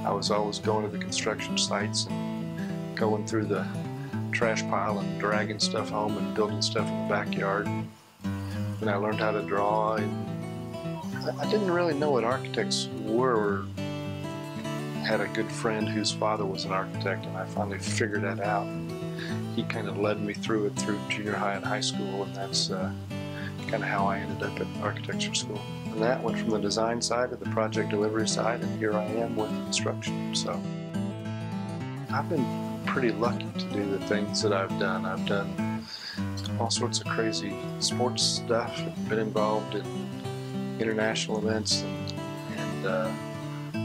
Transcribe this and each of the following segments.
I was always going to the construction sites and going through the trash pile and dragging stuff home and building stuff in the backyard. And I learned how to draw. And I didn't really know what architects were. Had a good friend whose father was an architect, and I finally figured that out. He kind of led me through it through junior high and high school, and that's kind of how I ended up at architecture school. And that went from the design side to the project delivery side, and here I am with construction. So I've been pretty lucky to do the things that I've done. I've done all sorts of crazy sports stuff, been involved in international events, and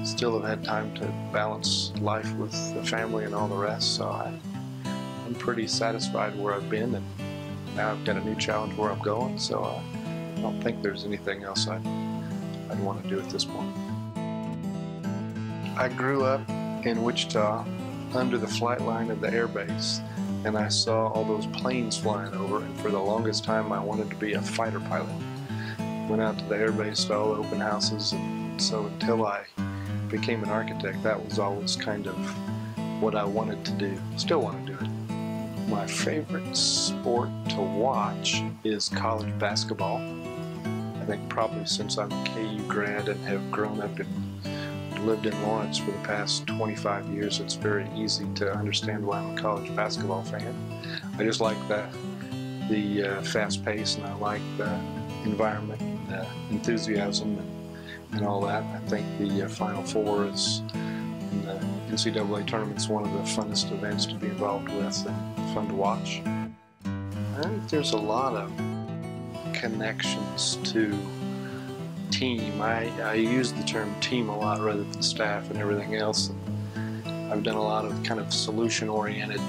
still have had time to balance life with the family and all the rest. So I'm pretty satisfied where I've been, and now I've got a new challenge where I'm going. So I don't think there's anything else I'd want to do at this point. I grew up in Wichita under the flight line of the air base, and I saw all those planes flying over, and for the longest time I wanted to be a fighter pilot. Went out to the air base to all the open houses, and so until I became an architect, that was always kind of what I wanted to do. Still want to do it. My favorite sport to watch is college basketball. I think probably since I'm a KU grad and have grown up and lived in Lawrence for the past 25 years, it's very easy to understand why I'm a college basketball fan. I just like the fast pace, and I like the environment, and the enthusiasm, and all that. I think the Final Four is, in the NCAA tournament, is one of the funnest events to be involved with and fun to watch. I think there's a lot of connections to team. I use the term team a lot rather than staff and everything else. I've done a lot of kind of solution-oriented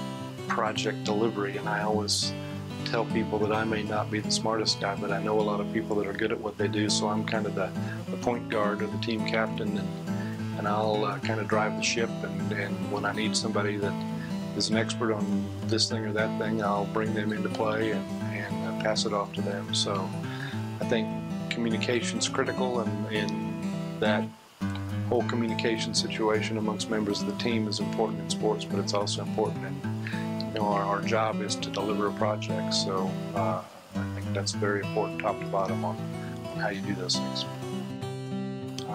project delivery, and I always tell people that I may not be the smartest guy, but I know a lot of people that are good at what they do, so I'm kind of the point guard or the team captain, and I'll kind of drive the ship, and when I need somebody that is an expert on this thing or that thing, I'll bring them into play and pass it off to them. So I think communication's critical, and that whole communication situation amongst members of the team is important in sports, but it's also important in our job is to deliver a project. So I think that's very important top to bottom on how you do those things.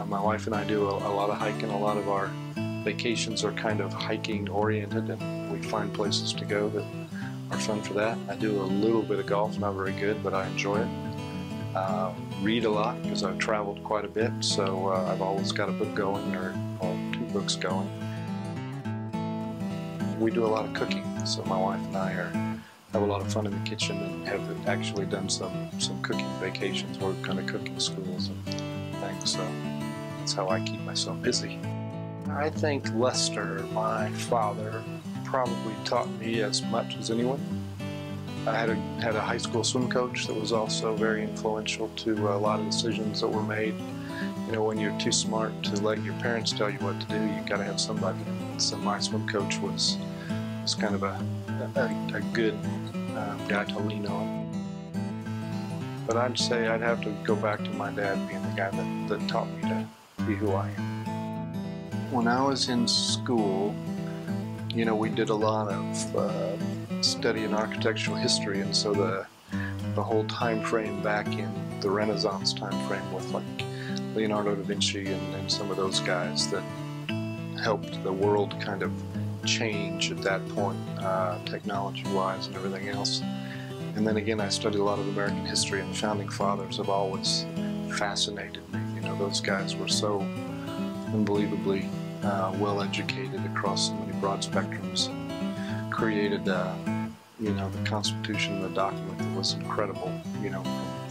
My wife and I do a lot of hiking. A lot of our vacations are kind of hiking oriented, and we find places to go that are fun for that. I do a little bit of golf, not very good, but I enjoy it. Read a lot because I've traveled quite a bit, so I've always got a book going or two books going. We do a lot of cooking, so my wife and I have a lot of fun in the kitchen, and have actually done some cooking vacations or kind of cooking schools and things, so that's how I keep myself busy. I think Lester, my father, probably taught me as much as anyone. I had a high school swim coach that was also very influential to a lot of decisions that were made. You know, when you're too smart to let your parents tell you what to do, you've got to have somebody. So my swim coach was kind of a good guy to lean on. But I'd say I'd have to go back to my dad being the guy that taught me to be who I am. When I was in school, you know, we did a lot of studying architectural history, and so the whole time frame back in the Renaissance time frame with like Leonardo da Vinci and some of those guys that helped the world kind of change at that point, technology-wise and everything else. And then again, I studied a lot of American history, and the Founding Fathers have always fascinated me. You know, those guys were so unbelievably well-educated across so many broad spectrums, and created, you know, the Constitution, the document that was incredible, you know,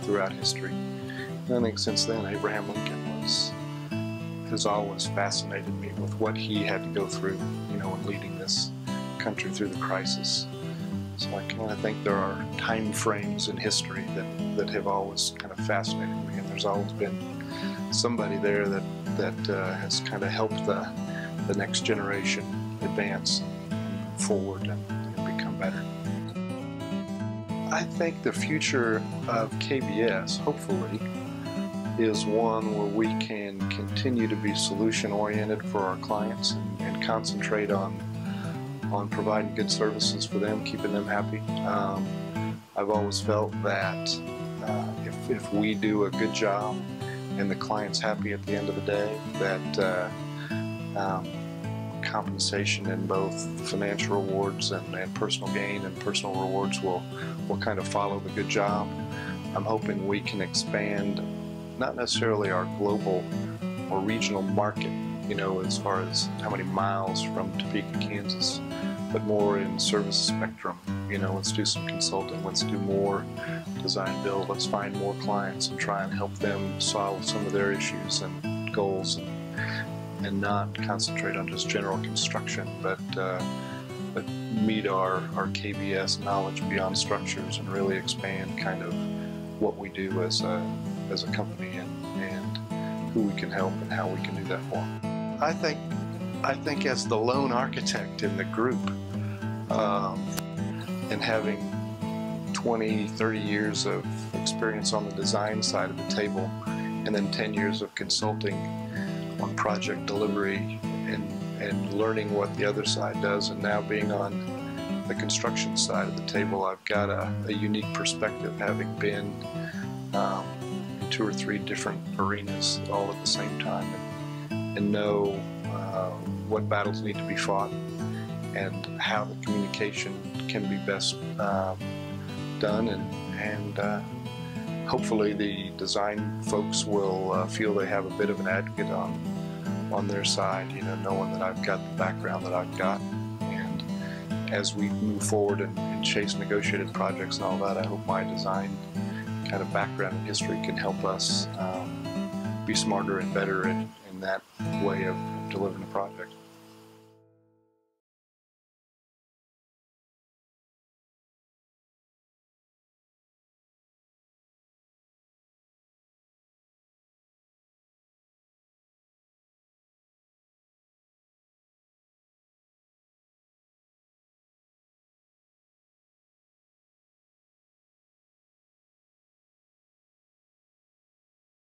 throughout history. And I think since then, Abraham Lincoln has always fascinated me with what he had to go through, you know, in leading this country through the crisis. So I kind of think there are time frames in history that have always kind of fascinated me, and there's always been somebody there that has kind of helped the next generation advance and move forward and become better. I think the future of KBS, hopefully, is one where we can continue to be solution-oriented for our clients and concentrate on providing good services for them, keeping them happy. I've always felt that if we do a good job and the client's happy at the end of the day, that compensation in both financial rewards and personal gain and personal rewards will kind of follow the good job. I'm hoping we can expand not necessarily our global or regional market, you know, as far as how many miles from Topeka, Kansas, but more in service spectrum. You know, let's do some consulting, let's do more design build, let's find more clients and try and help them solve some of their issues and goals, and not concentrate on just general construction, but meet our KBS knowledge beyond structures and really expand kind of what we do as a company and who we can help and how we can do that for them. I think as the lone architect in the group, and having 20, 30 years of experience on the design side of the table, and then 10 years of consulting on project delivery and learning what the other side does, and now being on the construction side of the table, I've got a unique perspective, having been in 2 or 3 different arenas all at the same time, and know what battles need to be fought and how the communication can be best done, and hopefully the design folks will feel they have a bit of an advocate on their side, you know, knowing that I've got the background that I've got. And as we move forward and chase negotiated projects and all that, I hope my design kind of background and history can help us be smarter and better in that way of delivering a project.